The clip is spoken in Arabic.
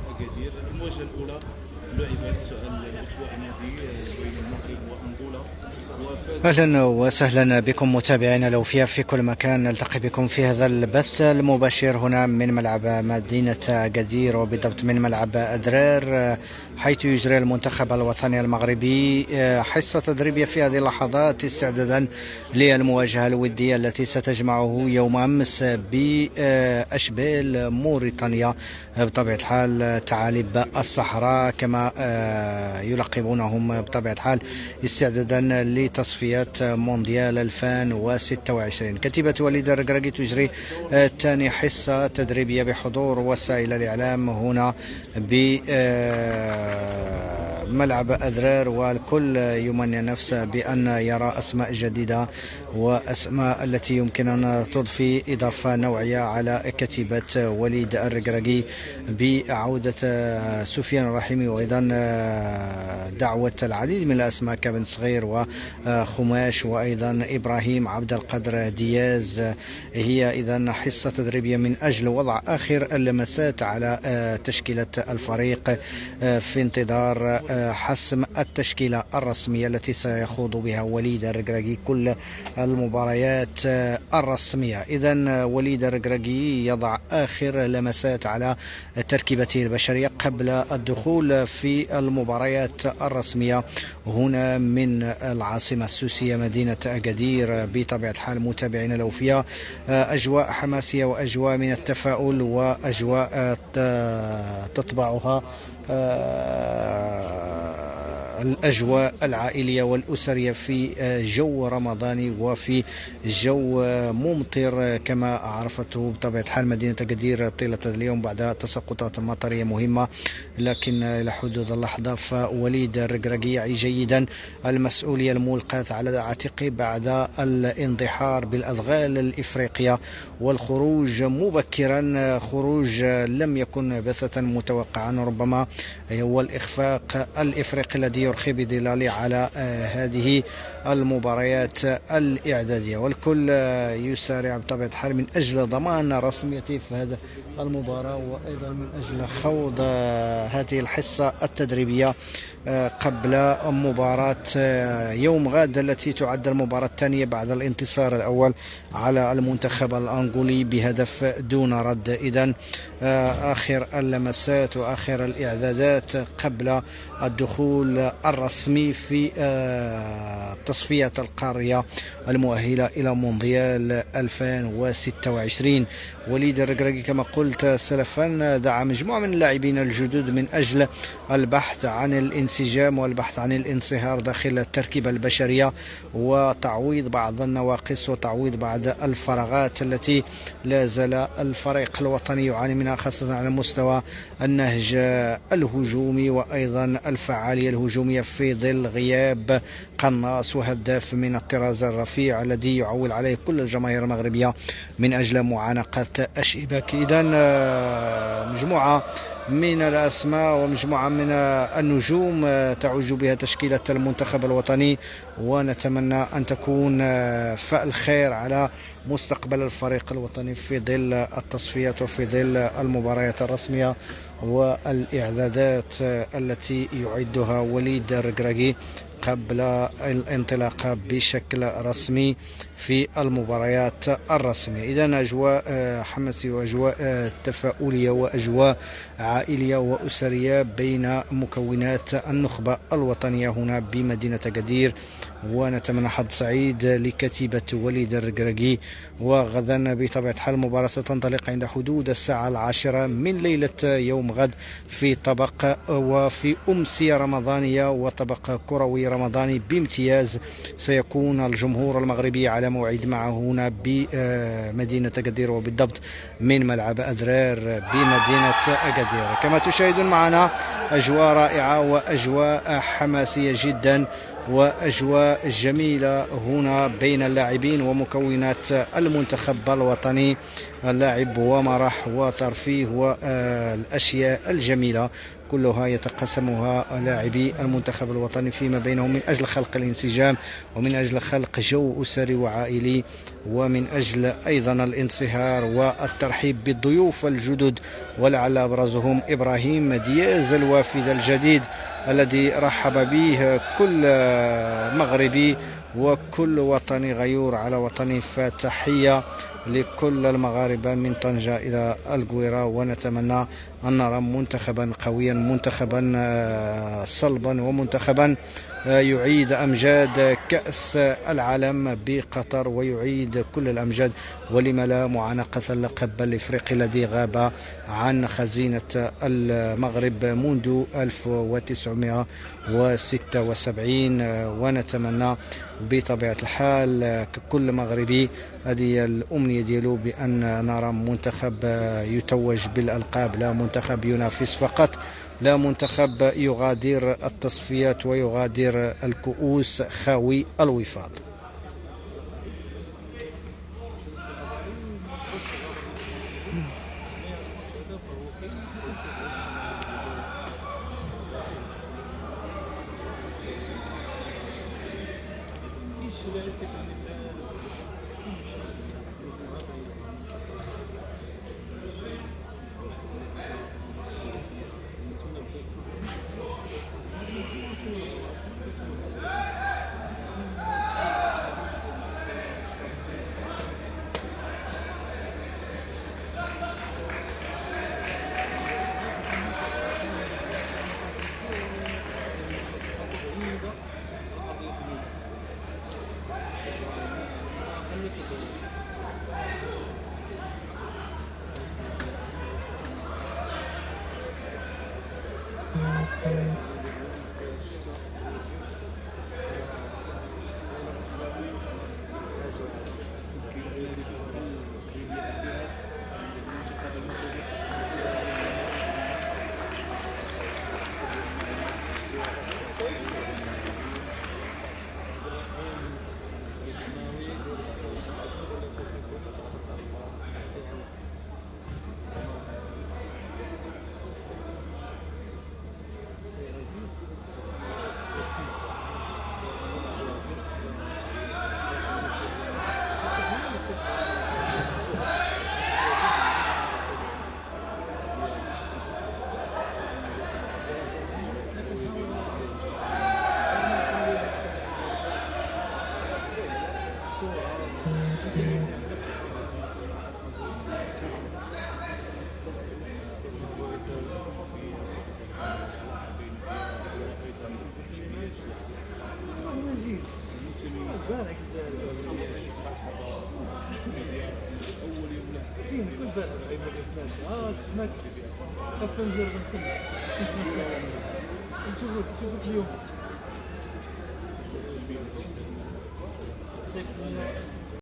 أكادير. المواجهة الأولى لعبت الأسبوع الماضي بين المغرب وأنغولا وفاز. اهلا وسهلا بكم متابعينا الاوفياء في كل مكان. نلتقي بكم في هذا البث المباشر هنا من ملعب مدينه اكادير، وبالضبط من ملعب أدرير، حيث يجري المنتخب الوطني المغربي حصه تدريبيه في هذه اللحظات استعدادا للمواجهه الوديه التي ستجمعه يوم امس باشبيل موريتانيا، بطبيعه الحال ثعالب الصحراء كما يلقبونهم، بطبيعه الحال استعدادا لتصفيات مونديال 2026. كتيبة وليد الركراكي تجري ثاني حصة تدريبية بحضور وسائل الإعلام هنا بملعب أدرير، والكل يمنى نفسه بأن يرى أسماء جديدة وأسماء التي يمكن أن تضفي إضافة نوعية على كتيبة وليد الركراكي، بعودة سفيان الرحيمي، وأيضا دعوة العديد من الأسماء كابن صغير وخماش وأيضا إبراهيم عبد القادر دياز. هي إذن حصة تدريبية من أجل وضع آخر اللمسات على تشكيلة الفريق في انتظار حسم التشكيلة الرسمية التي سيخوض بها وليد الركراكي كل المباريات الرسمية. إذن وليد الركراكي يضع آخر لمسات على تركيبته البشرية قبل الدخول في المباريات الرسمية هنا من العاصمة السوسية مدينة أكادير. بطبيعة الحال متابعينا الأوفياء، أجواء حماسية وأجواء من التفاؤل وأجواء تطبعها الأجواء العائلية والأسرية في جو رمضاني وفي جو ممطر كما عرفته بطبيعة الحال مدينة أكادير طيلة اليوم بعد تساقطات مطرية مهمة. لكن إلى حدود اللحظة فوليد الركراكي يعي جيدا المسؤولية الملقاة على عاتقه بعد الانضحار بالأدغال الإفريقية والخروج مبكرا، خروج لم يكن بثة متوقعا، ربما هو الإخفاق الإفريقي الذي يرخي بظلاله على هذه المباريات الإعدادية، والكل يسارع بطبيعة الحال من أجل ضمان رسميته في هذه المباراة، وأيضا من أجل خوض هذه الحصة التدريبية قبل مباراة يوم غد التي تعد المباراة الثانية بعد الانتصار الأول على المنتخب الأنغولي بهدف دون رد. إذن آخر اللمسات وآخر الإعدادات قبل الدخول الرسمي في تصفية القارية المؤهلة إلى مونديال 2026. وليد الركراكي كما قلت سلفا دعا مجموعة من اللاعبين الجدد من أجل البحث عن الانسجام والبحث عن الانصهار داخل التركيبة البشرية وتعويض بعض النواقص وتعويض بعض الفراغات التي لا زال الفريق الوطني يعاني منها، خاصة على مستوى النهج الهجومي وأيضا الفعالية الهجومية في ظل غياب قناص وهداف من الطراز الرفيع الذي يعول عليه كل الجماهير المغربية من أجل معانقة الشباك. إذن مجموعة من الأسماء ومجموعة من النجوم تعج بها تشكيلة المنتخب الوطني، ونتمنى أن تكون فأل خير على مستقبل الفريق الوطني في ظل التصفيات وفي ظل المباريات الرسمية والإعدادات التي يعدها وليد الركراكي قبل الانطلاق بشكل رسمي في المباريات الرسمية. إذن أجواء حماسية وأجواء تفاؤلية وأجواء عائلية وأسرية بين مكونات النخبة الوطنية هنا بمدينة أكادير، ونتمنى حظ سعيد لكتيبة وليد الركراكي. وغدا بطبيعة الحال المباراة ستنطلق عند حدود الساعة 10 من ليلة يوم غد في طبق وفي أمسية رمضانية وطبق كروي رمضاني بامتياز. سيكون الجمهور المغربي على موعد معه هنا بمدينة أكادير، وبالضبط من ملعب أدرير بمدينة أكادير. كما تشاهدون معنا أجواء رائعة وأجواء حماسية جدا وأجواء جميلة هنا بين اللاعبين ومكونات المنتخب الوطني اللعب ومرح وترفيه والأشياء الجميلة كلها يتقسمها لاعبي المنتخب الوطني فيما بينهم من أجل خلق الانسجام ومن أجل خلق جو أسري وعائلي ومن أجل أيضا الانصهار والترحيب بالضيوف الجدد، ولعل أبرزهم إبراهيم دياز الوافد الجديد الذي رحب به كل مغربي وكل وطني غيور على وطنه. فتحية لكل المغاربة من طنجة إلى القويرة، ونتمنى أن نرى منتخبا قويا، منتخبا صلبا، ومنتخبا يعيد أمجاد كأس العالم بقطر ويعيد كل الأمجاد، ولم لا معانقة اللقب الإفريقي الذي غاب عن خزينة المغرب منذ 1976. ونتمنى بطبيعة الحال ككل مغربي هذه الأمنية ديالو بأن نرى منتخب يتوج بالألقاب، لا منتخب ينافس فقط، لا منتخب يغادر التصفيات ويغادر الكؤوس خاوي الوفاض. نشوفك اليوم.